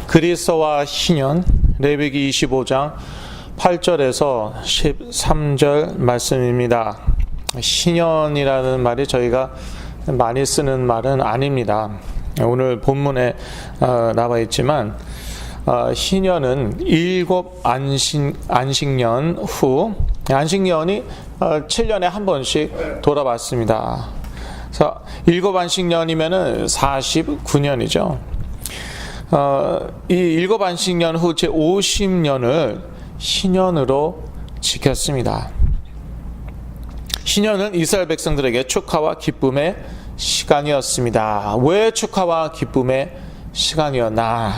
그리스도와 희년, 레위기 25장 8절에서 13절 말씀입니다. 희년이라는 말이 저희가 많이 쓰는 말은 아닙니다. 오늘 본문에 나와 있지만 희년은 7 안식년 후, 안식년이 7년에 한 번씩 돌아왔습니다. 그래서 7 안식년이면은 49년이죠. 이 7 안식년 후 제 50년을 희년으로 지켰습니다. 희년은 이스라엘 백성들에게 축하와 기쁨의 시간이었습니다. 왜 축하와 기쁨의 시간이었나?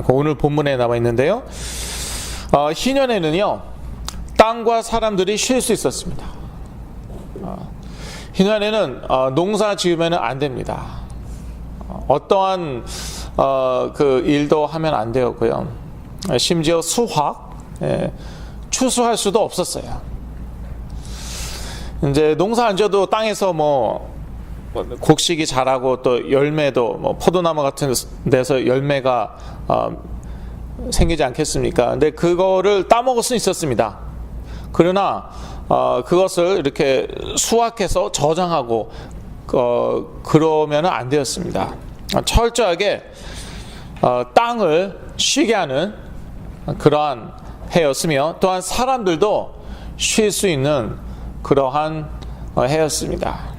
오늘 본문에 나와 있는데요. 희년에는요, 땅과 사람들이 쉴 수 있었습니다. 희년에는 농사 지으면 안 됩니다. 어떠한 그 일도 하면 안 되었고요. 심지어 수확, 추수할 수도 없었어요. 이제 농사 안 져도 땅에서 곡식이 자라고 또 열매도 포도나무 같은 데서 열매가 생기지 않겠습니까? 근데 그거를 따먹을 수 있었습니다. 그러나 그것을 이렇게 수확해서 저장하고 그러면 안 되었습니다. 철저하게 땅을 쉬게 하는 그러한 해였으며, 또한 사람들도 쉴 수 있는 그러한 해였습니다.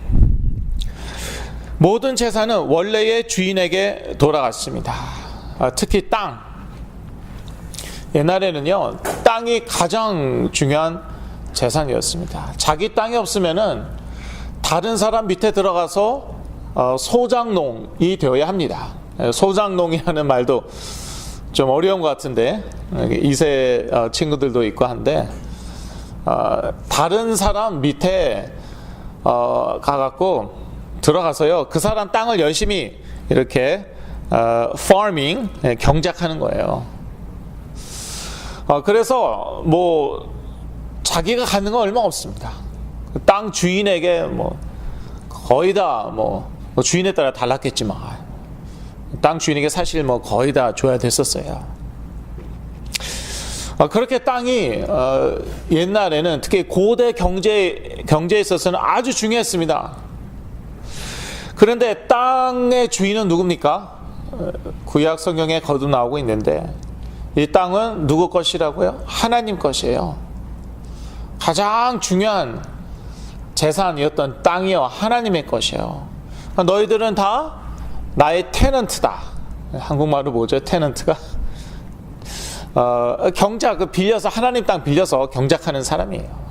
모든 재산은 원래의 주인에게 돌아갔습니다. 특히 땅. 옛날에는요, 땅이 가장 중요한 재산이었습니다. 자기 땅이 없으면은 다른 사람 밑에 들어가서 소장농이 되어야 합니다. 소장농이라는 말도 좀 어려운 것 같은데, 2세 친구들도 있고 한데, 다른 사람 밑에 가갖고 들어가서요, 그 사람 땅을 열심히 이렇게 farming, 경작하는 거예요. 그래서 자기가 갖는 건 얼마 없습니다. 땅 주인에게 거의 다 주인에 따라 달랐겠지만 땅 주인에게 사실 거의 다 줘야 됐었어요. 그렇게 땅이 옛날에는 특히 고대 경제에 있어서는 아주 중요했습니다. 그런데 땅의 주인은 누굽니까? 구약 성경에 거듭 나오고 있는데, 이 땅은 누구 것이라고요? 하나님 것이에요. 가장 중요한 재산이었던 땅이요, 하나님의 것이에요. 너희들은 다 나의 테넌트다. 한국말로 뭐죠? 테넌트가? 경작, 빌려서, 하나님 땅 빌려서 경작하는 사람이에요.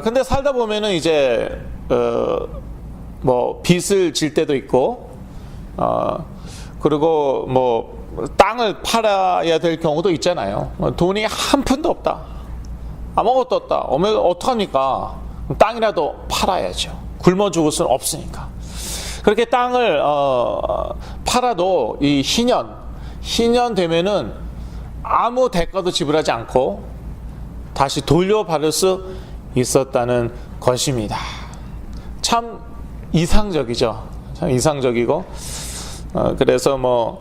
근데 살다 보면은 이제 빚을 질 때도 있고, 그리고 땅을 팔아야 될 경우도 있잖아요. 돈이 한 푼도 없다, 아무것도 없다. 어떡합니까? 땅이라도 팔아야죠. 굶어 죽을 수는 없으니까. 그렇게 땅을 팔아도 이 희년 되면은 아무 대가도 지불하지 않고 다시 돌려받을 수 있었다는 것입니다. 참 이상적이죠. 참 이상적이고, 그래서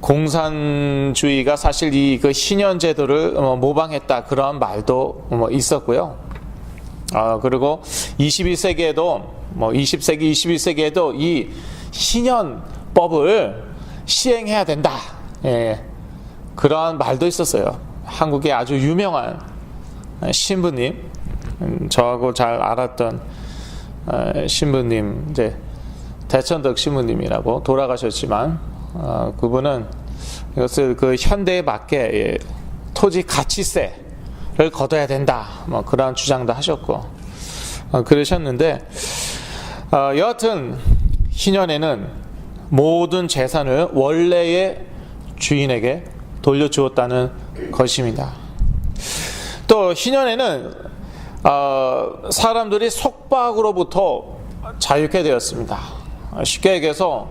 공산주의가 사실 그 희년 제도를 모방했다, 그런 말도 있었고요. 그리고 21세기에도 20세기, 21세기에도 이 희년법을 시행해야 된다. 그러한 말도 있었어요. 한국의 아주 유명한 신부님, 저하고 잘 알았던 신부님, 이제 대천덕 신부님이라고 돌아가셨지만, 그분은 이것을 그 현대에 맞게 토지 가치세를 걷어야 된다, 그런 주장도 하셨고 그러셨는데, 여하튼 희년에는 모든 재산을 원래의 주인에게 돌려주었다는 것입니다. 또 희년에는 사람들이 속박으로부터 자유케 되었습니다. 쉽게 얘기해서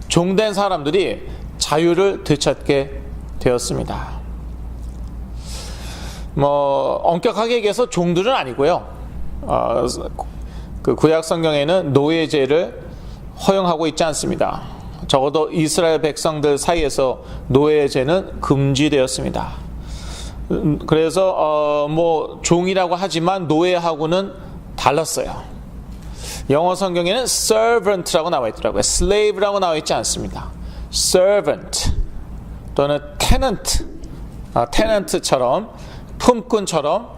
종된 사람들이 자유를 되찾게 되었습니다. 엄격하게 얘기해서 종들은 아니고요. 그 구약 성경에는 노예제를 허용하고 있지 않습니다. 적어도 이스라엘 백성들 사이에서 노예의 죄는 금지되었습니다. 그래서 뭐 종이라고 하지만 노예하고는 달랐어요. 영어 성경에는 servant라고 나와 있더라고요. slave라고 나와 있지 않습니다. servant 또는 tenant처럼 품꾼처럼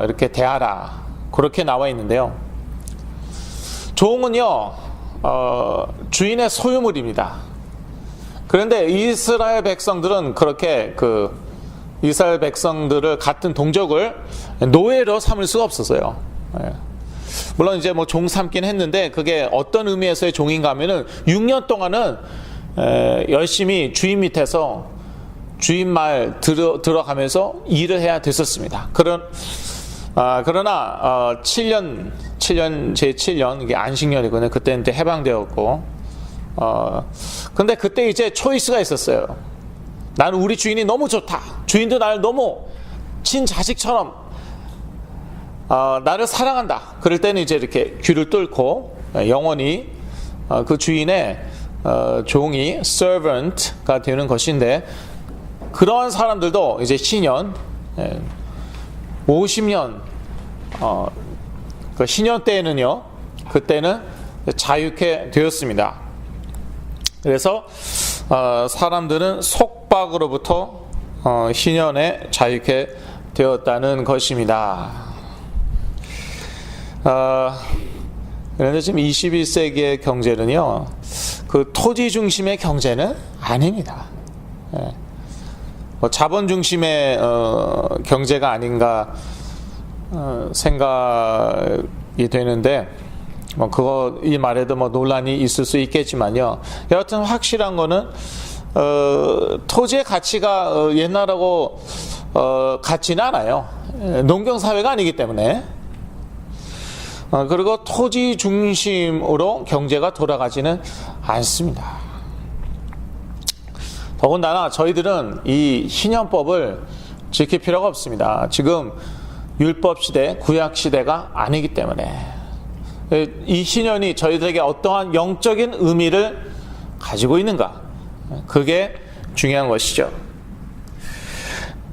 이렇게 대하라, 그렇게 나와 있는데요. 종은요 주인의 소유물입니다. 그런데 이스라엘 백성들은 그렇게 이스라엘 백성들을 같은 동족을 노예로 삼을 수가 없었어요. 물론 이제 뭐 종 삼긴 했는데 그게 어떤 의미에서의 종인가 하면은 6년 동안은 열심히 주인 밑에서 주인 말 들어가면서 일을 해야 됐었습니다. 그러나 7년 제7년 이게 안식년이거든요. 그때는 이제 해방되었고 근데 그때 이제 초이스가 있었어요. 나는 우리 주인이 너무 좋다. 주인도 나를 너무 친자식처럼 나를 사랑한다. 그럴 때는 이제 이렇게 귀를 뚫고 영원히 그 주인의 종이 servant가 되는 것인데, 그러한 사람들도 이제 신년 50년 그 신년 때에는요, 그때는 자유케 되었습니다. 그래서 사람들은 속박으로부터 신년에 자유케 되었다는 것입니다. 그런데 지금 21세기의 경제는요, 그 토지 중심의 경제는 아닙니다. 자본 중심의 경제가 아닌가 생각이 되는데, 이 말에도 논란이 있을 수 있겠지만요. 여하튼 확실한 거는 토지의 가치가 옛날하고 같지는 않아요. 농경 사회가 아니기 때문에. 그리고 토지 중심으로 경제가 돌아가지는 않습니다. 더군다나 저희들은 이 신년법을 지킬 필요가 없습니다. 지금 율법 시대, 구약 시대가 아니기 때문에 이 신년이 저희들에게 어떠한 영적인 의미를 가지고 있는가, 그게 중요한 것이죠.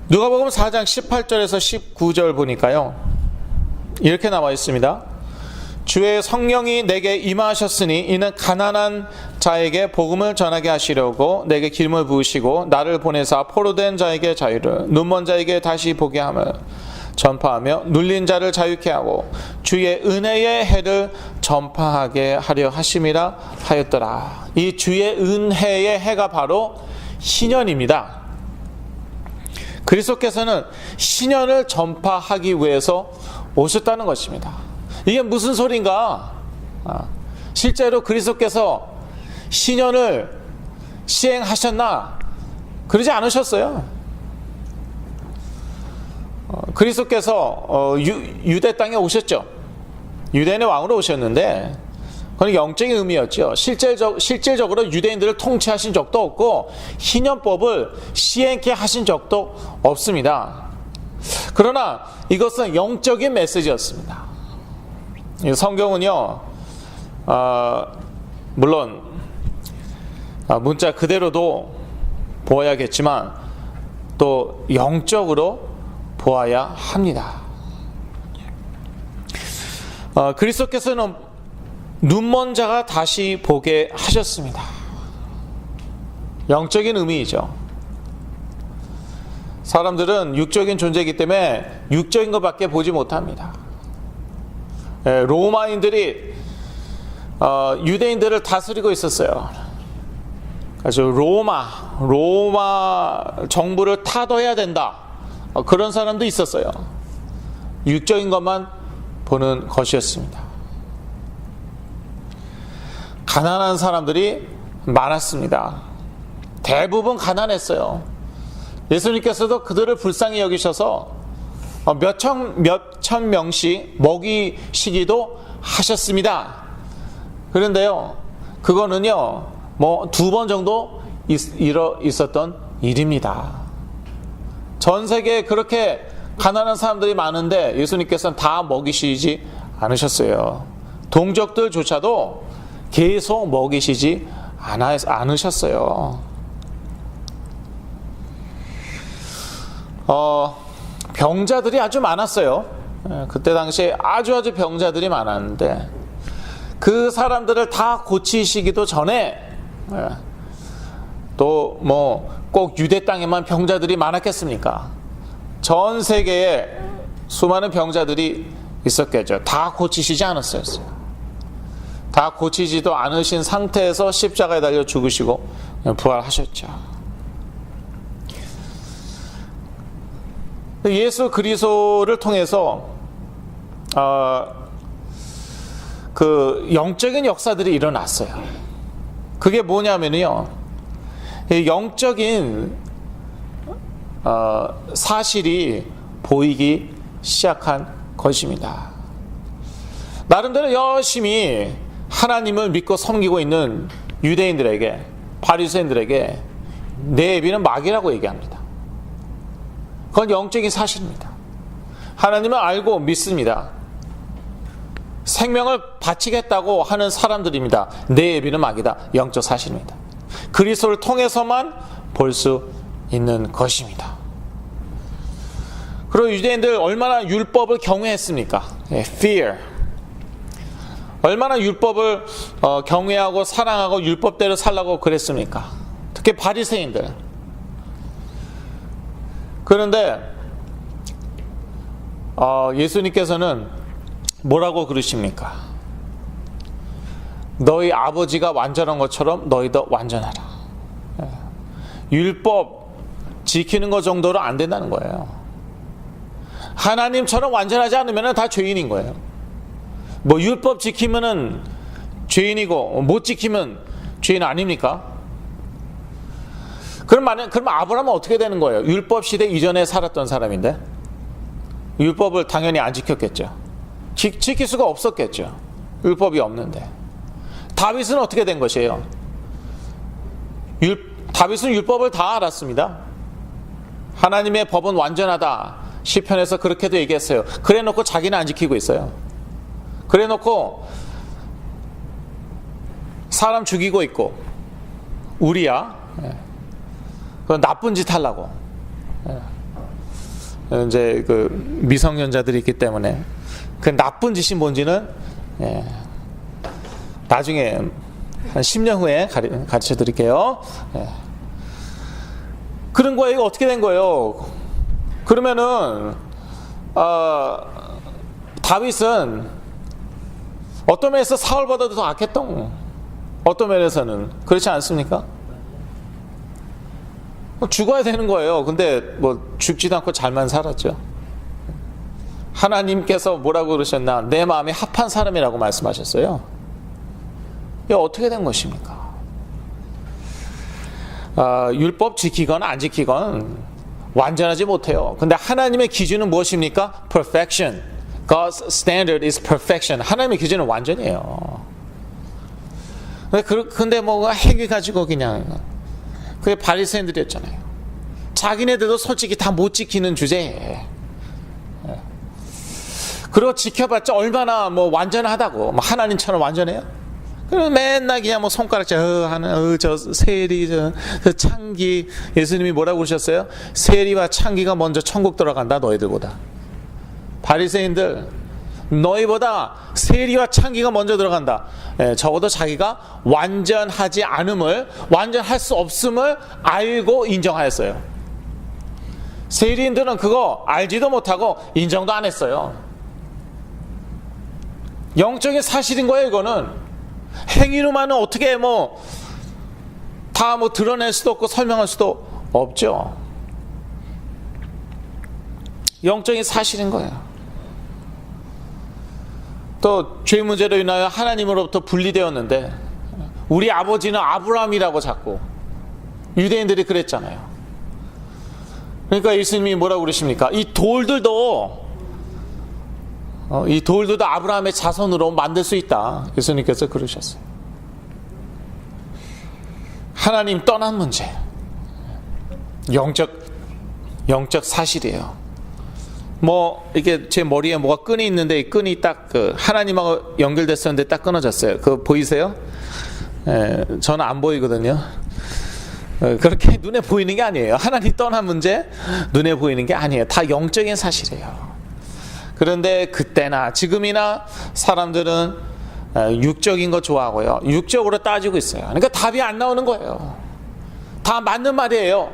누가복음 4장 18절에서 19절 보니까요, 이렇게 나와 있습니다. 주의 성령이 내게 임하셨으니 이는 가난한 자에게 복음을 전하게 하시려고 내게 기름을 부으시고 나를 보내사 포로된 자에게 자유를, 눈먼 자에게 다시 보게 함을 전파하며 눌린 자를 자유케 하고 주의 은혜의 해를 전파하게 하려 하심이라 하였더라. 이 주의 은혜의 해가 바로 신년입니다. 그리스도께서는 신년을 전파하기 위해서 오셨다는 것입니다. 이게 무슨 소린가? 실제로 그리스도께서 신년을 시행하셨나? 그러지 않으셨어요. 그리스도께서 유대 땅에 오셨죠. 유대인의 왕으로 오셨는데 그건 영적인 의미였죠. 실질적으로 유대인들을 통치하신 적도 없고 신년법을 시행케 하신 적도 없습니다. 그러나 이것은 영적인 메시지였습니다. 성경은요, 물론 문자 그대로도 보아야겠지만 또 영적으로 보아야 합니다. 그리스도께서는 눈먼 자가 다시 보게 하셨습니다. 영적인 의미이죠. 사람들은 육적인 존재이기 때문에 육적인 것밖에 보지 못합니다. 로마인들이 유대인들을 다스리고 있었어요. 그래서 로마 정부를 타도해야 된다, 그런 사람도 있었어요. 육적인 것만 보는 것이었습니다. 가난한 사람들이 많았습니다. 대부분 가난했어요. 예수님께서도 그들을 불쌍히 여기셔서 몇천 명씩 먹이시기도 하셨습니다. 그런데요, 그거는요, 2번 정도 있었던 일입니다. 전 세계에 그렇게 가난한 사람들이 많은데 예수님께서는 다 먹이시지 않으셨어요. 동족들조차도 계속 먹이시지 않으셨어요. 병자들이 아주 많았어요. 그때 당시에 아주 병자들이 많았는데 그 사람들을 다 고치시기도 전에 또 뭐 꼭 유대 땅에만 병자들이 많았겠습니까? 전 세계에 수많은 병자들이 있었겠죠. 다 고치시지 않았어요. 다 고치지도 않으신 상태에서 십자가에 달려 죽으시고 부활하셨죠. 예수 그리스도를 통해서 그 영적인 역사들이 일어났어요. 그게 뭐냐면요, 영적인 사실이 보이기 시작한 것입니다. 나름대로 열심히 하나님을 믿고 섬기고 있는 유대인들에게, 바리새인들에게 내 애비는 마귀라고 얘기합니다. 그건 영적인 사실입니다. 하나님을 알고 믿습니다. 생명을 바치겠다고 하는 사람들입니다. 내 애비는 마귀다. 영적 사실입니다. 그리스도를 통해서만 볼 수 있는 것입니다. 그리고 유대인들 얼마나 율법을 경외했습니까? Fear. 얼마나 율법을 경외하고 사랑하고 율법대로 살라고 그랬습니까? 특히 바리새인들. 그런데 예수님께서는 뭐라고 그러십니까? 너희 아버지가 완전한 것처럼 너희도 완전하라. 율법 지키는 것 정도로 안 된다는 거예요. 하나님처럼 완전하지 않으면 다 죄인인 거예요. 뭐 율법 지키면은 죄인이고 못 지키면 죄인 아닙니까? 그럼 아브라함은 어떻게 되는 거예요? 율법 시대 이전에 살았던 사람인데 율법을 당연히 안 지켰겠죠. 지킬 수가 없었겠죠. 율법이 없는데. 다윗은 어떻게 된 것이에요? 다윗은 율법을 다 알았습니다. 하나님의 법은 완전하다. 시편에서 그렇게도 얘기했어요. 그래 놓고 자기는 안 지키고 있어요. 그래 놓고 사람 죽이고 있고 우리야 그건 나쁜 짓 하려고 이제 그 미성년자들이 있기 때문에 그 나쁜 짓이 뭔지는 나중에 한 10년 후에 가르쳐 드릴게요. 그런 거예요. 어떻게 된 거예요? 그러면은 다윗은 어떤 면에서 사울보다도 더 악했던, 어떤 면에서는 그렇지 않습니까? 죽어야 되는 거예요. 근데 뭐 죽지도 않고 잘만 살았죠. 하나님께서 뭐라고 그러셨나? 내 마음에 합한 사람이라고 말씀하셨어요. 이게 어떻게 된 것입니까? 율법 지키건 안 지키건 완전하지 못해요. 근데 하나님의 기준은 무엇입니까? Perfection. God's standard is perfection. 하나님의 기준은 완전이에요. 근데 뭐가 행위 가지고 그냥 그게 바리새인들이었잖아요. 자기네들도 솔직히 다 못 지키는 주제에. 그리고 지켜봤자 얼마나 뭐 완전하다고. 뭐 하나님처럼 완전해요? 그리고 맨날 그냥 뭐 손가락질 하는 저 세리 저 창기. 예수님이 뭐라고 그러셨어요? 세리와 창기가 먼저 천국 들어간다 너희들보다. 바리새인들 너희보다 세리와 창기가 먼저 들어간다. 적어도 자기가 완전하지 않음을, 완전할 수 없음을 알고 인정하였어요. 세리인들은 그거 알지도 못하고 인정도 안 했어요. 영적인 사실인 거예요. 이거는 행위로만은 어떻게 뭐 다 뭐 드러낼 수도 없고 설명할 수도 없죠. 영적인 사실인 거예요. 또 죄 문제로 인하여 하나님으로부터 분리되었는데 우리 아버지는 아브라함이라고 자꾸 유대인들이 그랬잖아요. 그러니까 예수님이 뭐라고 그러십니까? 이 돌들도 아브라함의 자손으로 만들 수 있다. 예수님께서 그러셨어요. 하나님 떠난 문제, 영적 사실이에요. 뭐 이게 제 머리에 뭐가 끈이 있는데 이 끈이 딱 그 하나님하고 연결됐었는데 딱 끊어졌어요. 그거 보이세요? 저는 안 보이거든요. 그렇게 눈에 보이는 게 아니에요. 하나님 떠난 문제 눈에 보이는 게 아니에요. 다 영적인 사실이에요. 그런데 그때나 지금이나 사람들은 육적인 거 좋아하고요, 육적으로 따지고 있어요. 그러니까 답이 안 나오는 거예요. 다 맞는 말이에요.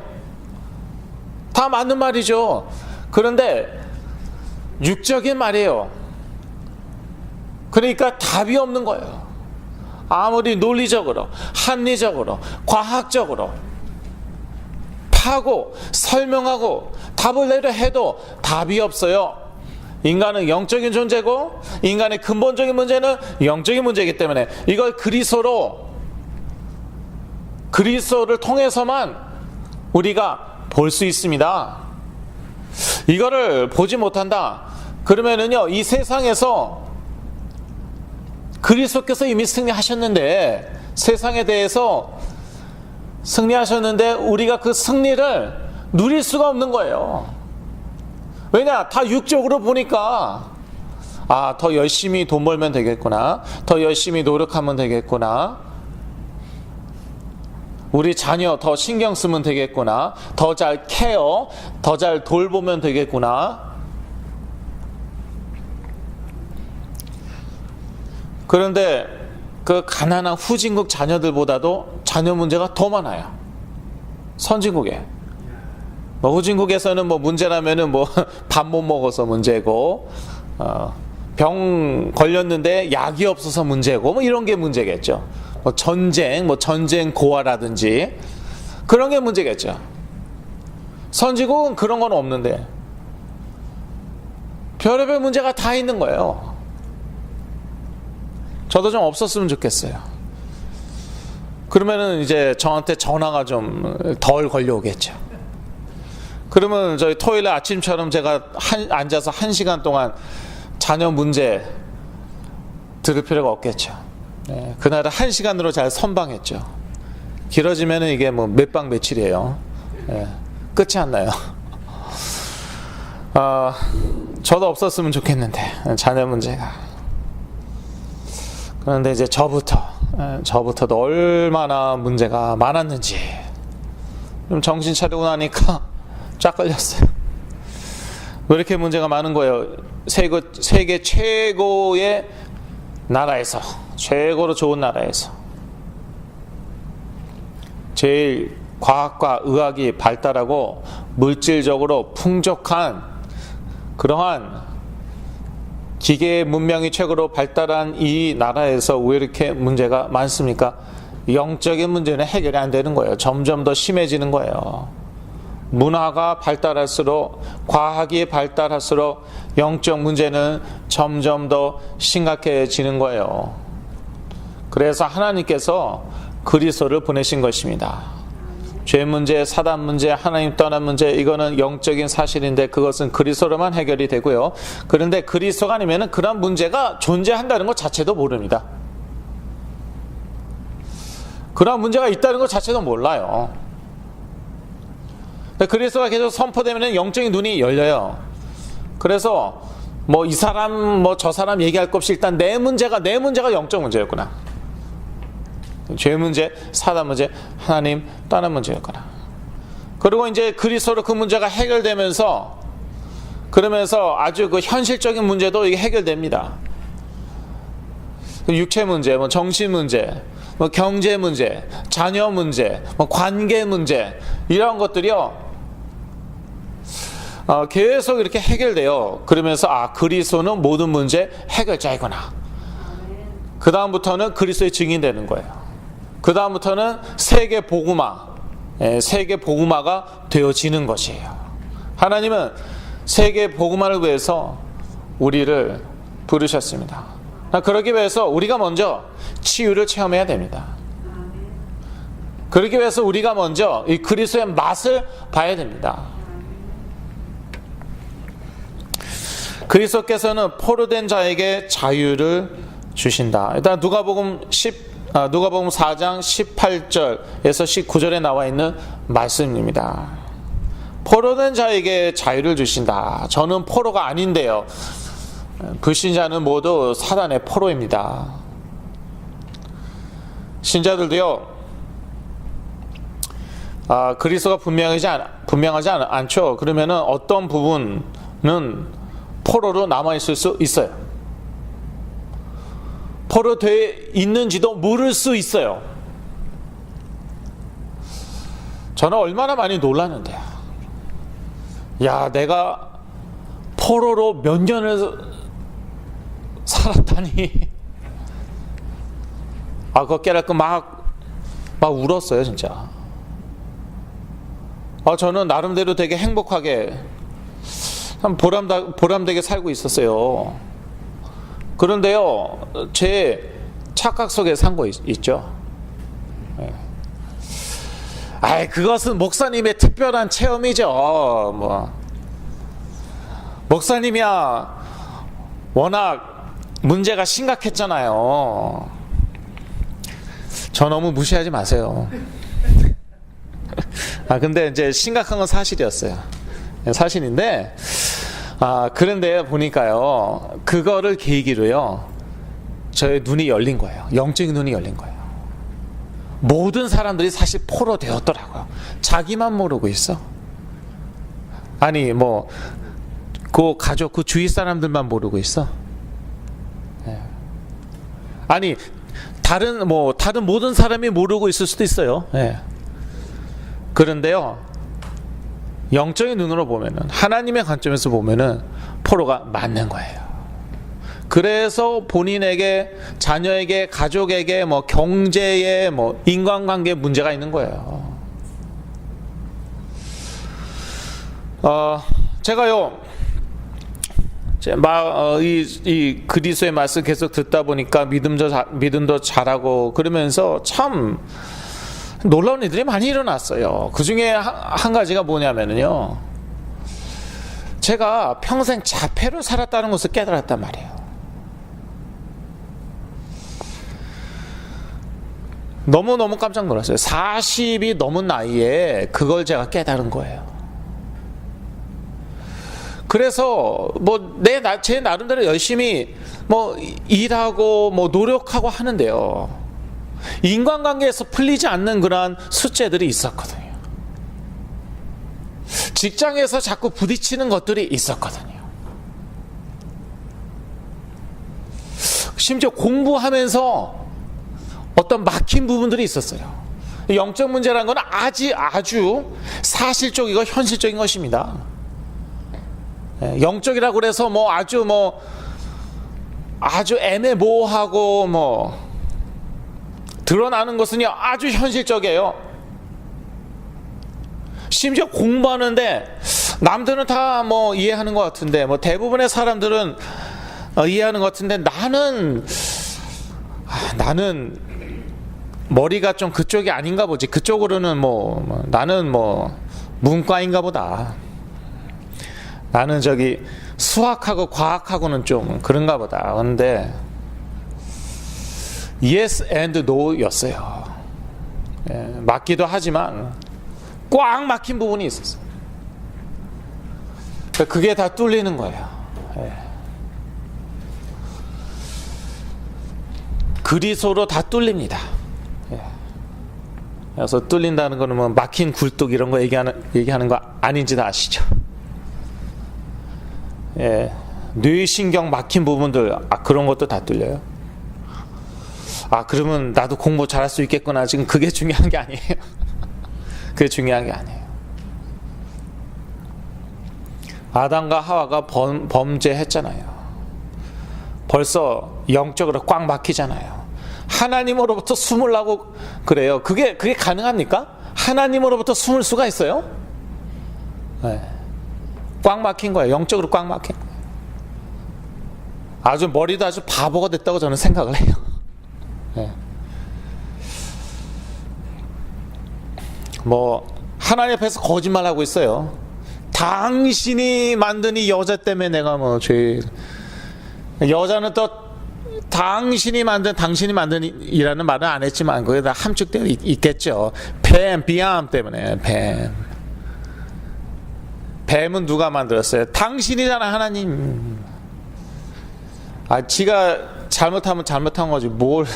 다 맞는 말이죠. 그런데 육적인 말이에요. 그러니까 답이 없는 거예요. 아무리 논리적으로, 합리적으로, 과학적으로 파고 설명하고 답을 내려 해도 답이 없어요. 인간은 영적인 존재고, 인간의 근본적인 문제는 영적인 문제이기 때문에 이걸 그리스도를 통해서만 우리가 볼 수 있습니다. 이거를 보지 못한다 그러면은요, 이 세상에서 그리스도께서 이미 승리하셨는데, 세상에 대해서 승리하셨는데 우리가 그 승리를 누릴 수가 없는 거예요. 왜냐? 다 육적으로 보니까 더 열심히 돈 벌면 되겠구나, 더 열심히 노력하면 되겠구나, 우리 자녀 더 신경 쓰면 되겠구나, 더 잘 케어, 더 잘 돌보면 되겠구나. 그런데 그 가난한 후진국 자녀들보다도 자녀 문제가 더 많아요. 선진국에. 후진국에서는 문제라면은 밥 못 먹어서 문제고, 병 걸렸는데 약이 없어서 문제고, 이런 게 문제겠죠. 전쟁 고아라든지 그런 게 문제겠죠. 선진국은 그런 건 없는데 별의별 문제가 다 있는 거예요. 저도 좀 없었으면 좋겠어요. 그러면은 이제 저한테 전화가 좀 덜 걸려오겠죠. 그러면 저희 토요일 아침처럼 제가 앉아서 1시간 동안 자녀 문제 들을 필요가 없겠죠. 그날은 1시간으로 잘 선방했죠. 길어지면은 이게 몇 방 며칠이에요. 끝이 안 나요. 저도 없었으면 좋겠는데, 자녀 문제가. 그런데 이제 저부터도 얼마나 문제가 많았는지 좀 정신 차리고 나니까 쫙 걸렸어요. 왜 이렇게 문제가 많은 거예요? 세계 최고의 나라에서, 최고로 좋은 나라에서, 제일 과학과 의학이 발달하고 물질적으로 풍족한 그러한 기계 문명이 최고로 발달한 이 나라에서 왜 이렇게 문제가 많습니까? 영적인 문제는 해결이 안 되는 거예요. 점점 더 심해지는 거예요. 문화가 발달할수록, 과학이 발달할수록 영적 문제는 점점 더 심각해지는 거예요. 그래서 하나님께서 그리스도를 보내신 것입니다. 죄 문제, 사단 문제, 하나님 떠난 문제, 이거는 영적인 사실인데 그것은 그리스도로만 해결이 되고요. 그런데 그리스도가 아니면 그런 문제가 존재한다는 것 자체도 모릅니다. 그런 문제가 있다는 것 자체도 몰라요. 그리스도가 계속 선포되면 영적인 눈이 열려요. 그래서 이 사람 저 사람 얘기할 것 없이 일단 내 문제가 영적 문제였구나. 죄 문제, 사단 문제, 하나님 떠난 문제였구나. 그리고 이제 그리스도로 그 문제가 해결되면서, 그러면서 아주 그 현실적인 문제도 이게 해결됩니다. 육체 문제, 정신 문제, 경제 문제, 자녀 문제, 관계 문제, 이런 것들이요, 계속 이렇게 해결돼요. 그러면서 그리스도는 모든 문제 해결자이구나. 그 다음부터는 그리스도의 증인되는 거예요. 그 다음부터는 세계 복음화가 되어지는 것이에요. 하나님은 세계 복음화를 위해서 우리를 부르셨습니다. 그러기 위해서 우리가 먼저 치유를 체험해야 됩니다. 그러기 위해서 우리가 먼저 이 그리스도의 맛을 봐야 됩니다. 그리스도께서는 포로된 자에게 자유를 주신다. 일단 누가복음 4장 18절에서 19절에 나와 있는 말씀입니다. 포로된 자에게 자유를 주신다. 저는 포로가 아닌데요. 불신자는 모두 사단의 포로입니다. 신자들도요, 그리스도가 분명하지 않죠. 그러면은 어떤 부분은 포로로 남아있을 수 있어요. 포로 되어 있는지도 모를 수 있어요. 저는 얼마나 많이 놀랐는데요. 야, 내가 포로로 몇 년을 살았다니. 그거 깨닫고 막 울었어요, 진짜. 저는 나름대로 되게 행복하게, 보람되게 살고 있었어요. 그런데요, 제 착각 속에 산 거 있죠. 그것은 목사님의 특별한 체험이죠. 목사님이야 워낙 문제가 심각했잖아요. 저 너무 무시하지 마세요. 근데 이제 심각한 건 사실이었어요. 사실인데, 그런데 보니까요, 그거를 계기로요, 저의 눈이 열린 거예요. 영적인 눈이 열린 거예요. 모든 사람들이 사실 포로 되었더라고요. 자기만 모르고 있어. 아니, 그 가족, 그 주위 사람들만 모르고 있어. 아니, 다른 모든 사람이 모르고 있을 수도 있어요. 그런데요, 영적인 눈으로 보면은, 하나님의 관점에서 보면은 포로가 맞는 거예요. 그래서 본인에게, 자녀에게, 가족에게, 경제에, 인간관계에 문제가 있는 거예요. 제가요, 이 그리스도의 말씀 계속 듣다 보니까 믿음도 잘하고 그러면서 참 놀라운 일들이 많이 일어났어요. 그 중에 한 가지가 뭐냐면요, 제가 평생 자폐로 살았다는 것을 깨달았단 말이에요. 너무너무 깜짝 놀랐어요. 40이 넘은 나이에 그걸 제가 깨달은 거예요. 그래서 제 나름대로 열심히 일하고 노력하고 하는데요, 인간관계에서 풀리지 않는 그러한 숙제들이 있었거든요. 직장에서 자꾸 부딪히는 것들이 있었거든요. 심지어 공부하면서 어떤 막힌 부분들이 있었어요. 영적 문제라는 건 아주 사실적이고 현실적인 것입니다. 영적이라고 그래서 아주 애매모호하고 드러나는 것은요, 아주 현실적이에요. 심지어 공부하는데 남들은 다 이해하는 것 같은데, 대부분의 사람들은 이해하는 것 같은데, 나는 머리가 좀 그쪽이 아닌가 보지. 그쪽으로는 나는 문과인가 보다. 나는 수학하고 과학하고는 좀 그런가 보다. 그런데 yes and no 였어요. 맞기도 하지만 꽉 막힌 부분이 있었어요. 그게 다 뚫리는 거예요. 그리스도로 다 뚫립니다. 그래서 뚫린다는 거는 막힌 굴뚝 이런 거 얘기하는 거 아닌지 다 아시죠? 뇌신경 막힌 부분들, 그런 것도 다 뚫려요. 그러면 나도 공부 잘할 수 있겠구나. 지금 그게 중요한 게 아니에요. 그게 중요한 게 아니에요. 아담과 하와가 범죄했잖아요. 벌써 영적으로 꽉 막히잖아요. 하나님으로부터 숨으려고 그래요. 그게 가능합니까? 하나님으로부터 숨을 수가 있어요? 꽉 막힌 거예요. 영적으로 꽉 막힌 거예요. 머리도 아주 바보가 됐다고 저는 생각을 해요. 하나님 앞에서 거짓말하고 있어요. 당신이 만든 이 여자 때문에 내가 여자는 또 당신이 만든 이라는 말은 안 했지만 그게 다 함축되어 있겠죠. 비암 때문에. 뱀은 누가 만들었어요? 당신이잖아, 하나님. 지가 잘못하면 잘못한 거지 뭘.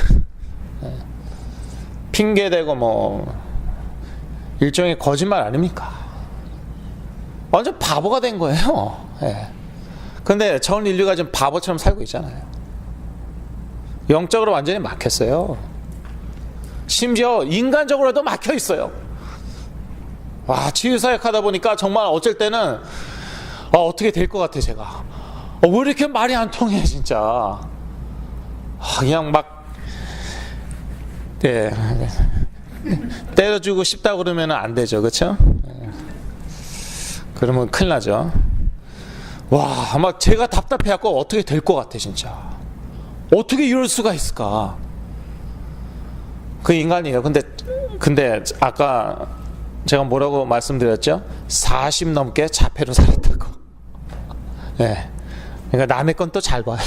핑계대고 뭐 일종의 거짓말 아닙니까? 완전 바보가 된 거예요. 예. 근데 전 인류가 지금 바보처럼 살고 있잖아요. 영적으로 완전히 막혔어요. 심지어 인간적으로도 막혀 있어요. 와, 치유사역 하다 보니까 정말 어쩔 때는 어떻게 될 것 같아. 제가 왜 이렇게 말이 안 통해 진짜. 그냥 막 때려주고 싶다 그러면 안 되죠, 그렇죠? 그러면 큰일 나죠. 와, 막 제가 답답해갖고 어떻게 될 것 같아 진짜. 어떻게 이럴 수가 있을까? 그 인간이에요. 근데 아까 제가 뭐라고 말씀드렸죠? 40 넘게 자폐로 살았다고. 예. 그러니까 남의 건 또 잘 봐요.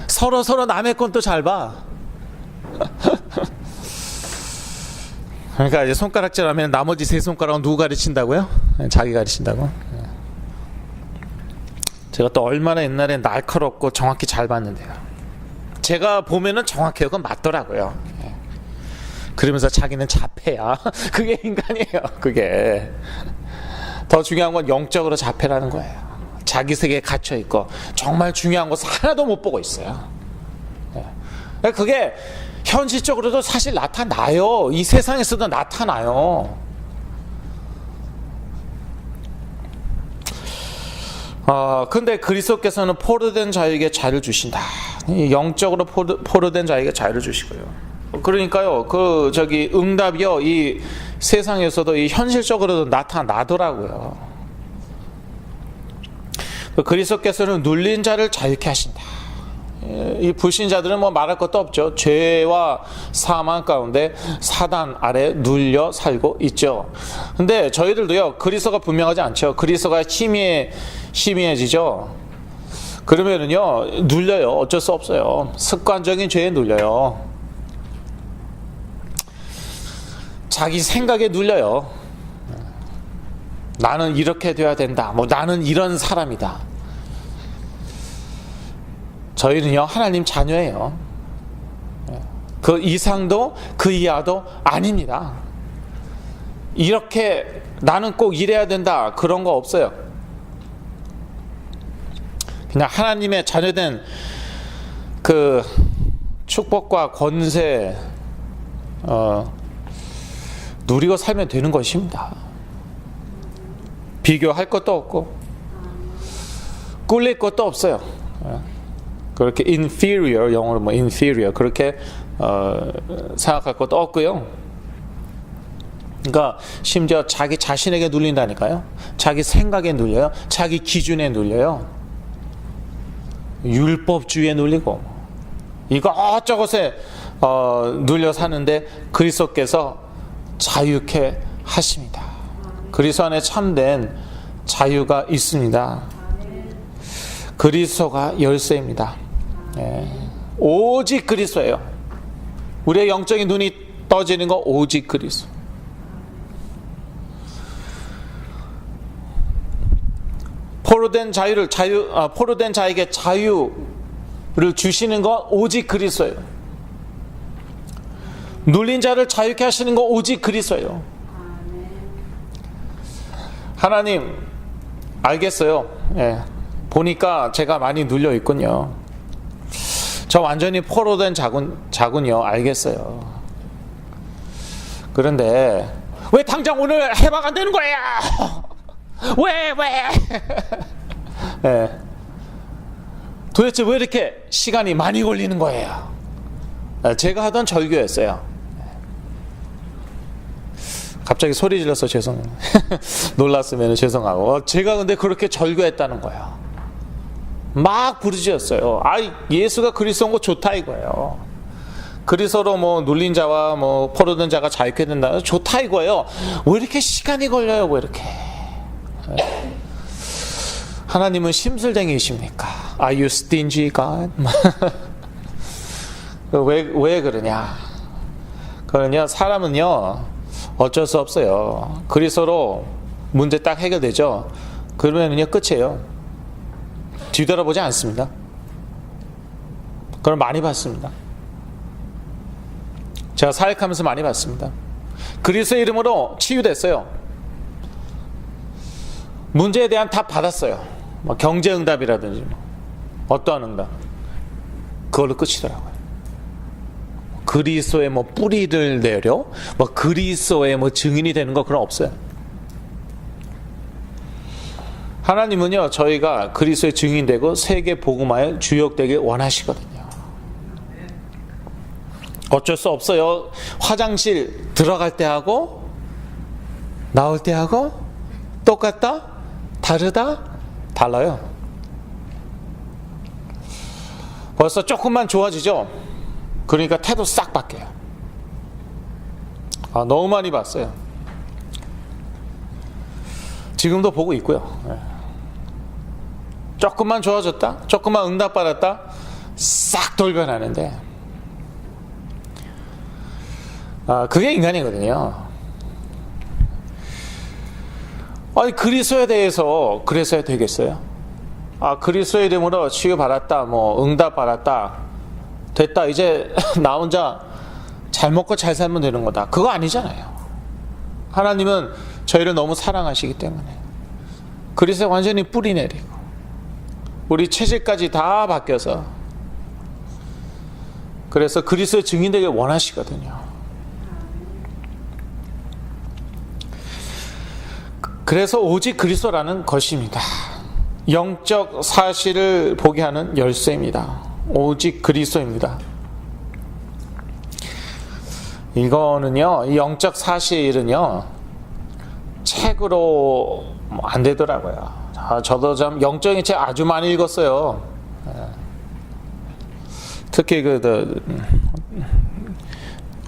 서로 남의 건 또 잘 봐. 그러니까 이제 손가락질하면 나머지 세 손가락은 누구 가르친다고요? 자기 가르친다고. 제가 또 얼마나 옛날에 날카롭고 정확히 잘 봤는데요. 제가 보면은 정확해요. 그건 맞더라고요. 그러면서 자기는 자폐야. 그게 인간이에요. 그게 더 중요한 건 영적으로 자폐라는 거예요. 자기 세계에 갇혀 있고 정말 중요한 것을 하나도 못 보고 있어요. 그게 현실적으로도 사실 나타나요. 이 세상에서도 나타나요. 근데 그리스도께서는 포로된 자에게 자유를 주신다. 영적으로 포로된 자에게 자유를 주시고요. 그러니까요, 응답이요, 이 세상에서도 이 현실적으로도 나타나더라고요. 그리스도께서는 눌린 자를 자유케 하신다. 이 불신자들은 뭐 말할 것도 없죠. 죄와 사망 가운데 사단 아래 눌려 살고 있죠. 근데 저희들도요, 그리스도가 분명하지 않죠. 그리스도가 희미해지죠. 그러면은요, 눌려요. 어쩔 수 없어요. 습관적인 죄에 눌려요. 자기 생각에 눌려요. 나는 이렇게 돼야 된다. 뭐 나는 이런 사람이다. 저희는요, 하나님 자녀예요. 그 이상도 그 이하도 아닙니다. 이렇게 나는 꼭 이래야 된다, 그런 거 없어요. 그냥 하나님의 자녀된 그 축복과 권세 누리고 살면 되는 것입니다. 비교할 것도 없고 꿀릴 것도 없어요. 그렇게 inferior, 영어로 뭐 inferior 그렇게 생각할 것도 없고요. 그러니까 심지어 자기 자신에게 눌린다니까요. 자기 생각에 눌려요. 자기 기준에 눌려요. 율법주의에 눌리고 이것저것에 눌려 사는데 그리스도께서 자유케 하십니다. 그리스도 안에 참된 자유가 있습니다. 그리스도가 열쇠입니다. 오직 그리스도예요. 우리의 영적인 눈이 떠지는 거 오직 그리스도. 포로된 자에게 자유를 주시는 건 오직 그리스도예요. 눌린 자를 자유케 하시는 건 오직 그리스도예요. 하나님, 알겠어요. 보니까 제가 많이 눌려 있군요. 저 완전히 포로된 자군요. 알겠어요. 그런데 왜 당장 오늘 해방 안 되는 거야? 왜? 도대체 왜 이렇게 시간이 많이 걸리는 거예요? 제가 하던 절교였어요. 갑자기 소리 질러서 죄송해요. 놀랐으면 죄송하고. 제가 근데 그렇게 절교했다는 거예요. 막 부르짖었어요. 예수가 그리스도인 거 좋다 이거예요. 그리스도로 뭐 눌린 자와 뭐 포로된 자가 자유케 된다. 좋다 이거예요. 왜 이렇게 시간이 걸려요? 왜 이렇게? 하나님은 심술쟁이이십니까? Are you stingy God? 왜 그러냐? 그러냐? 사람은요, 어쩔 수 없어요. 그리스도로 문제 딱 해결되죠. 그러면은요, 끝이에요. 뒤돌아보지 않습니다. 그걸 많이 봤습니다. 제가 사역하면서 많이 봤습니다. 그리스도의 이름으로 치유됐어요. 문제에 대한 답 받았어요. 뭐 경제응답이라든지 뭐 어떠한 응답, 그걸로 끝이더라고요. 그리스도의 뭐 뿌리를 내려 뭐 그리스도의 뭐 증인이 되는 거 그런 없어요. 하나님은요, 저희가 그리스도의 증인되고 세계 복음화에 주역되길 원하시거든요. 어쩔 수 없어요. 화장실 들어갈 때 하고 나올 때 하고 똑같다? 다르다? 달라요. 벌써 조금만 좋아지죠? 그러니까 태도 싹 바뀌어요. 너무 많이 봤어요. 지금도 보고 있고요. 조금만 좋아졌다, 조금만 응답받았다, 싹 돌변하는데, 그게 인간이거든요. 아니, 그리스도에 대해서 그래서야 되겠어요? 그리스도의 이름으로 치유받았다, 뭐 응답받았다, 됐다, 이제 나 혼자 잘 먹고 잘 살면 되는 거다, 그거 아니잖아요. 하나님은 저희를 너무 사랑하시기 때문에 그리스도에 완전히 뿌리 내리고 우리 체질까지 다 바뀌어서, 그래서 그리스도의 증인 되길 원하시거든요. 그래서 오직 그리스도라는 것입니다. 영적 사실을 보게 하는 열쇠입니다. 오직 그리스도입니다. 이거는요, 이 영적 사실은요, 책으로 안 되더라고요. 저도 참 영적인 책 아주 많이 읽었어요. 특히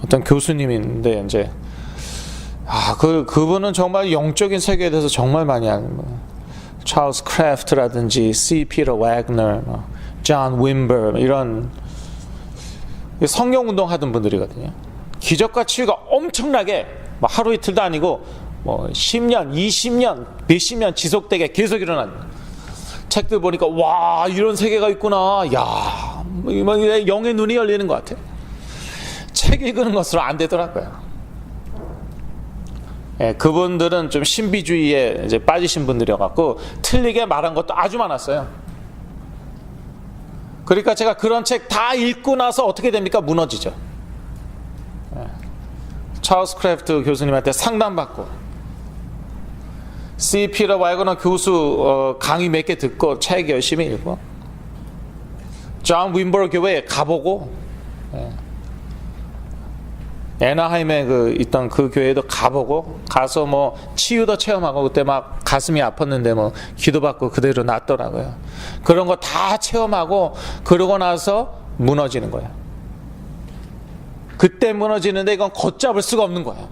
어떤 교수님인데, 이제 그분은 정말 영적인 세계에 대해서 정말 많이 아는, 찰스 크래프트라든지 C. 피터 웨그너, 존 윈버, 이런 성령 운동 하던 분들이거든요. 기적과 치유가 엄청나게 하루 이틀도 아니고 10년, 20년, 몇십 년 지속되게 계속 일어난 책들 보니까, 와, 이런 세계가 있구나. 야, 영의 눈이 열리는 것 같아요. 책 읽는 것으로 안 되더라고요. 그분들은 좀 신비주의에 이제 빠지신 분들이어갖고 틀리게 말한 것도 아주 많았어요. 그러니까 제가 그런 책 다 읽고 나서 어떻게 됩니까? 무너지죠. 찰스 크래프트 교수님한테 상담받고, C. 피터 웨그너 교수 강의 몇 개 듣고 책 열심히 읽고, 존 윈버 교회에 가보고, 애나하임에 있던 그 교회도 가보고, 가서 치유도 체험하고, 그때 막 가슴이 아팠는데 기도받고 그대로 낫더라고요. 그런 거 다 체험하고 그러고 나서 무너지는 거예요. 그때 무너지는데 이건 걷잡을 수가 없는 거예요.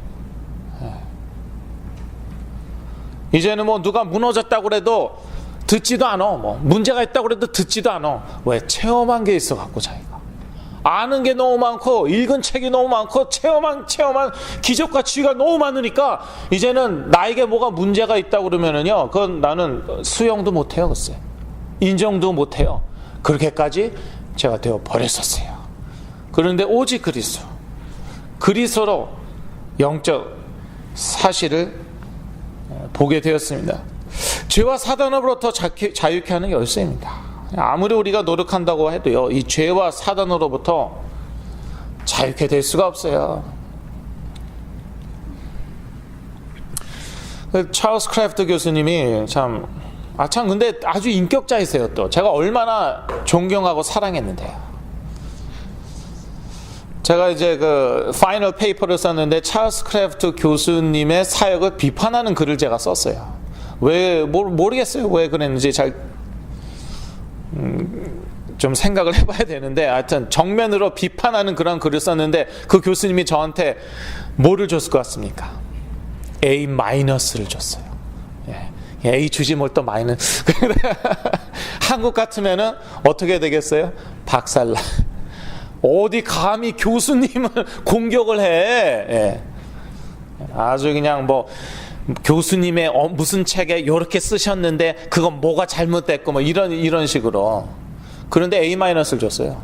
이제는 누가 무너졌다고 그래도 듣지도 않아. 문제가 있다고 그래도 듣지도 않아. 왜? 체험한 게 있어 갖고 자기가. 아는 게 너무 많고 읽은 책이 너무 많고 체험한 기적과 치유가 너무 많으니까 이제는 나에게 뭐가 문제가 있다고 그러면은요, 그건 나는 수용도 못해요. 글쎄, 인정도 못해요. 그렇게까지 제가 되어 버렸었어요. 그런데 오직 그리스도로 영적 사실을 보게 되었습니다. 죄와 사단으로부터 자유케 하는 열쇠입니다. 아무리 우리가 노력한다고 해도요, 이 죄와 사단으로부터 자유케 될 수가 없어요. 찰스 크래프트 교수님이 참 근데 아주 인격자이세요. 또 제가 얼마나 존경하고 사랑했는데요. 제가 이제 파이널 페이퍼를 썼는데 찰스 크래프트 교수님의 사역을 비판하는 글을 제가 썼어요. 모르겠어요. 왜 그랬는지 좀 생각을 해봐야 되는데, 하여튼 정면으로 비판하는 그런 글을 썼는데, 그 교수님이 저한테 뭐를 줬을 것 같습니까? A-를 줬어요. A 주지 뭘 또 마이너스. 한국 같으면은 어떻게 되겠어요? 박살나. 어디 감히 교수님을 공격을 해. 아주 그냥 교수님의 무슨 책에 이렇게 쓰셨는데 그건 뭐가 잘못됐고 이런 식으로. 그런데 A-를 줬어요.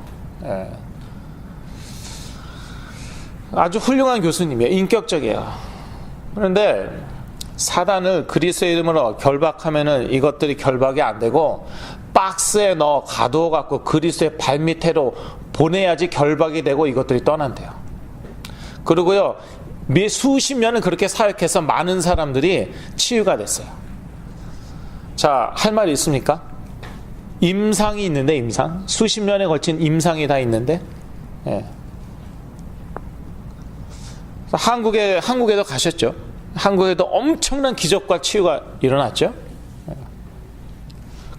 아주 훌륭한 교수님이에요. 인격적이에요. 그런데 사단을 그리스도의 이름으로 결박하면은 이것들이 결박이 안 되고 박스에 넣어 가두어 갖고 그리스도의 발밑에로 보내야지 결박이 되고 이것들이 떠난대요. 그리고요, 수십 년을 그렇게 사역해서 많은 사람들이 치유가 됐어요. 자, 할 말이 있습니까? 임상이 있는데, 임상. 수십 년에 걸친 임상이 다 있는데, 예. 한국에도 가셨죠. 한국에도 엄청난 기적과 치유가 일어났죠.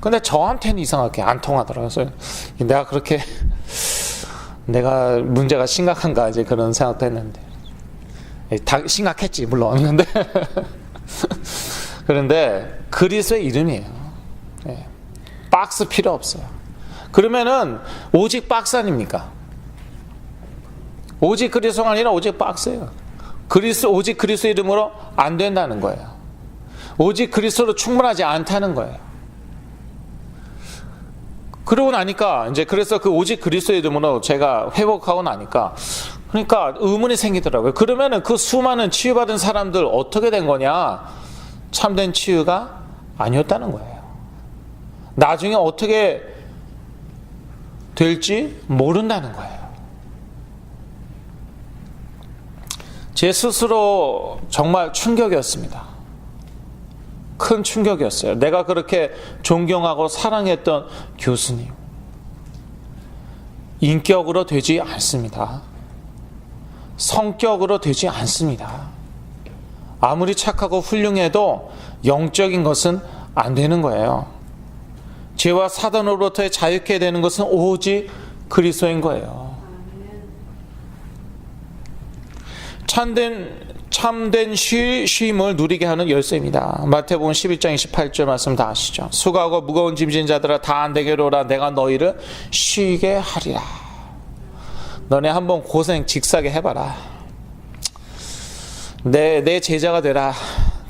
근데 저한테는 이상하게 안 통하더라고요. 그래서 내가 문제가 심각한가 이제 그런 생각도 했는데, 다 심각했지 물론. 근데 그런데 그리스도의 이름이에요. 예. 박스 필요 없어요. 그러면은 오직 박스 아닙니까? 오직 그리스도가 아니라 오직 박스예요. 오직 그리스도 이름으로 안 된다는 거예요. 오직 그리스도로 충분하지 않다는 거예요. 그러고 나니까 이제 그래서 그 오직 그리스도 이름으로 제가 회복하고 나니까 그러니까 의문이 생기더라고요. 그러면은 그 수많은 치유받은 사람들 어떻게 된 거냐? 참된 치유가 아니었다는 거예요. 나중에 어떻게 될지 모른다는 거예요. 제 스스로 정말 충격이었습니다. 큰 충격이었어요. 내가 그렇게 존경하고 사랑했던 교수님, 인격으로 되지 않습니다. 성격으로 되지 않습니다. 아무리 착하고 훌륭해도 영적인 것은 안 되는 거예요. 죄와 사단으로부터 자유케 되는 것은 오직 그리스도인 거예요. 참된 쉼을 누리게 하는 열쇠입니다. 마태복음 11장 28절 말씀 다 아시죠? 수고하고 무거운 짐진 자들아 다 내게로 오라. 내가 너희를 쉬게 하리라. 너네 한번 고생 직사게 해봐라. 내 제자가 되라.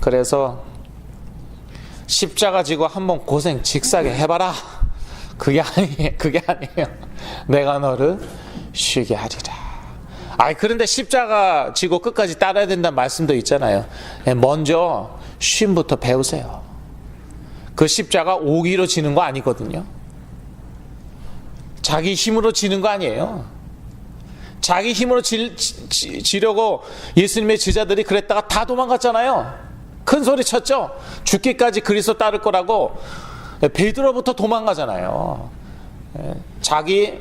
그래서 십자가 지고 한번 고생 직사게 해봐라. 그게 아니에요. 내가 너를 쉬게 하리라. 그런데 십자가 지고 끝까지 따라야 된다는 말씀도 있잖아요. 먼저 쉼부터 배우세요. 그 십자가 오기로 지는 거 아니거든요. 자기 힘으로 지는 거 아니에요. 자기 힘으로 지려고 예수님의 제자들이 그랬다가 다 도망갔잖아요. 큰 소리 쳤죠. 죽기까지 그리스도 따를 거라고. 베드로부터 도망가잖아요. 자기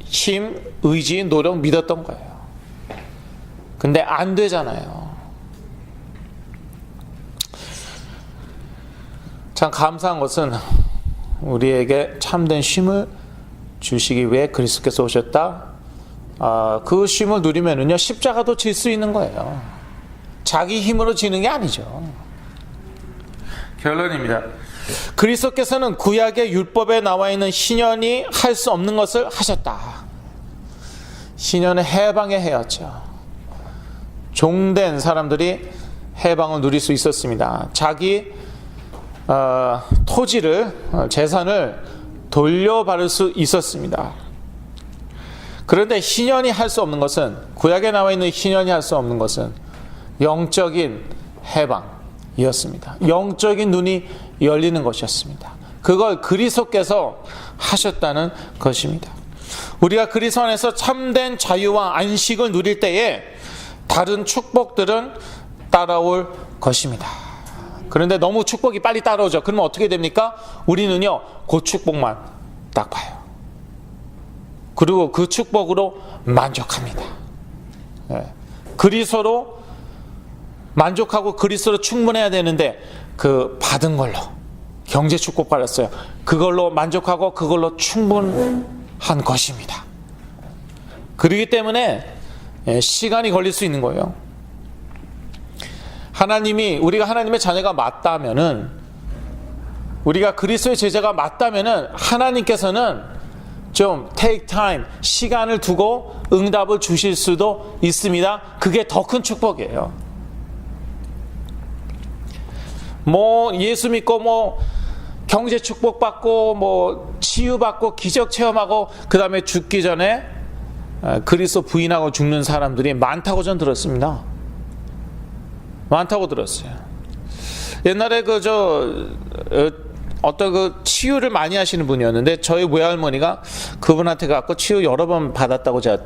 힘, 의지, 노력 믿었던 거예요. 근데 안 되잖아요. 참 감사한 것은 우리에게 참된 쉼을 주시기 위해 그리스도께서 오셨다. 그 쉼을 누리면은요, 십자가도 질 수 있는 거예요. 자기 힘으로 지는 게 아니죠. 결론입니다. 그리스도께서는 구약의 율법에 나와 있는 신현이 할 수 없는 것을 하셨다. 신현은 해방의 해였죠. 종된 사람들이 해방을 누릴 수 있었습니다. 자기 토지를, 재산을 돌려받을 수 있었습니다. 그런데 신현이 할 수 없는 것은, 구약에 나와 있는 신현이 할 수 없는 것은 영적인 해방이었습니다. 영적인 눈이 열리는 것이었습니다. 그걸 그리스도께서 하셨다는 것입니다. 우리가 그리스도 안에서 참된 자유와 안식을 누릴 때에 다른 축복들은 따라올 것입니다. 그런데 너무 축복이 빨리 따라오죠. 그러면 어떻게 됩니까? 우리는요, 그 축복만 딱 봐요. 그리고 그 축복으로 만족합니다. 그리스도로 만족하고 그리스도로 충분해야 되는데 그 받은 걸로, 경제 축복 받았어요. 그걸로 만족하고 그걸로 충분한 것입니다. 그렇기 때문에 시간이 걸릴 수 있는 거예요. 우리가 하나님의 자녀가 맞다면은, 우리가 그리스도의 제자가 맞다면은 하나님께서는 좀 take time, 시간을 두고 응답을 주실 수도 있습니다. 그게 더 큰 축복이에요. 예수 믿고 경제 축복받고 치유받고 기적 체험하고 그 다음에 죽기 전에 그리스도 부인하고 죽는 사람들이 많다고 전 들었습니다. 많다고 들었어요. 옛날에 어떤 치유를 많이 하시는 분이었는데 저희 외할머니가 그분한테 갖고 치유 여러 번 받았다고 제가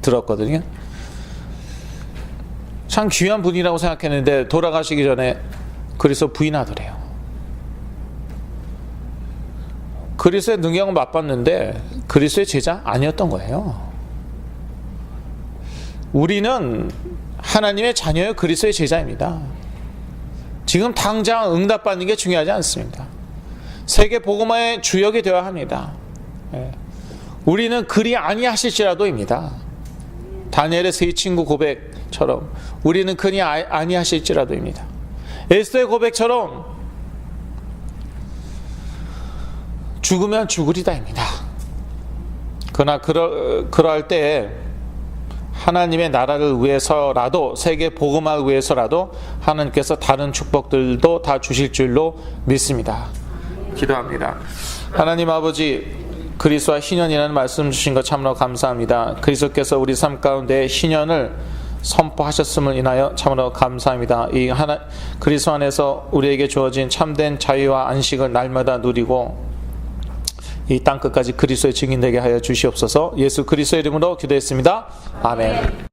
들었거든요. 참 귀한 분이라고 생각했는데 돌아가시기 전에 그리스도 부인하더래요. 그리스도의 능력을 맛봤는데 그리스도의 제자 아니었던 거예요. 우리는 하나님의 자녀요, 그리스도의 제자입니다. 지금 당장 응답받는 게 중요하지 않습니다. 세계 복음화의 주역이 되어야 합니다. 우리는 그리 아니하실지라도입니다. 다니엘의 세 친구 고백처럼 우리는 그리 아니하실지라도입니다. 에스더의 고백처럼 죽으면 죽으리다입니다. 그러나 그럴 때에 하나님의 나라를 위해서라도, 세계 복음화를 위해서라도 하나님께서 다른 축복들도 다 주실 줄로 믿습니다. 기도합니다. 하나님 아버지, 그리스도와 희년이라는 말씀 주신 것 참으로 감사합니다. 그리스도께서 우리 삶 가운데 희년을 선포하셨음을 인하여 참으로 감사합니다. 이 그리스도 안에서 우리에게 주어진 참된 자유와 안식을 날마다 누리고 이 땅끝까지 그리스도의 증인 되게 하여 주시옵소서. 예수 그리스도의 이름으로 기도했습니다. 아멘.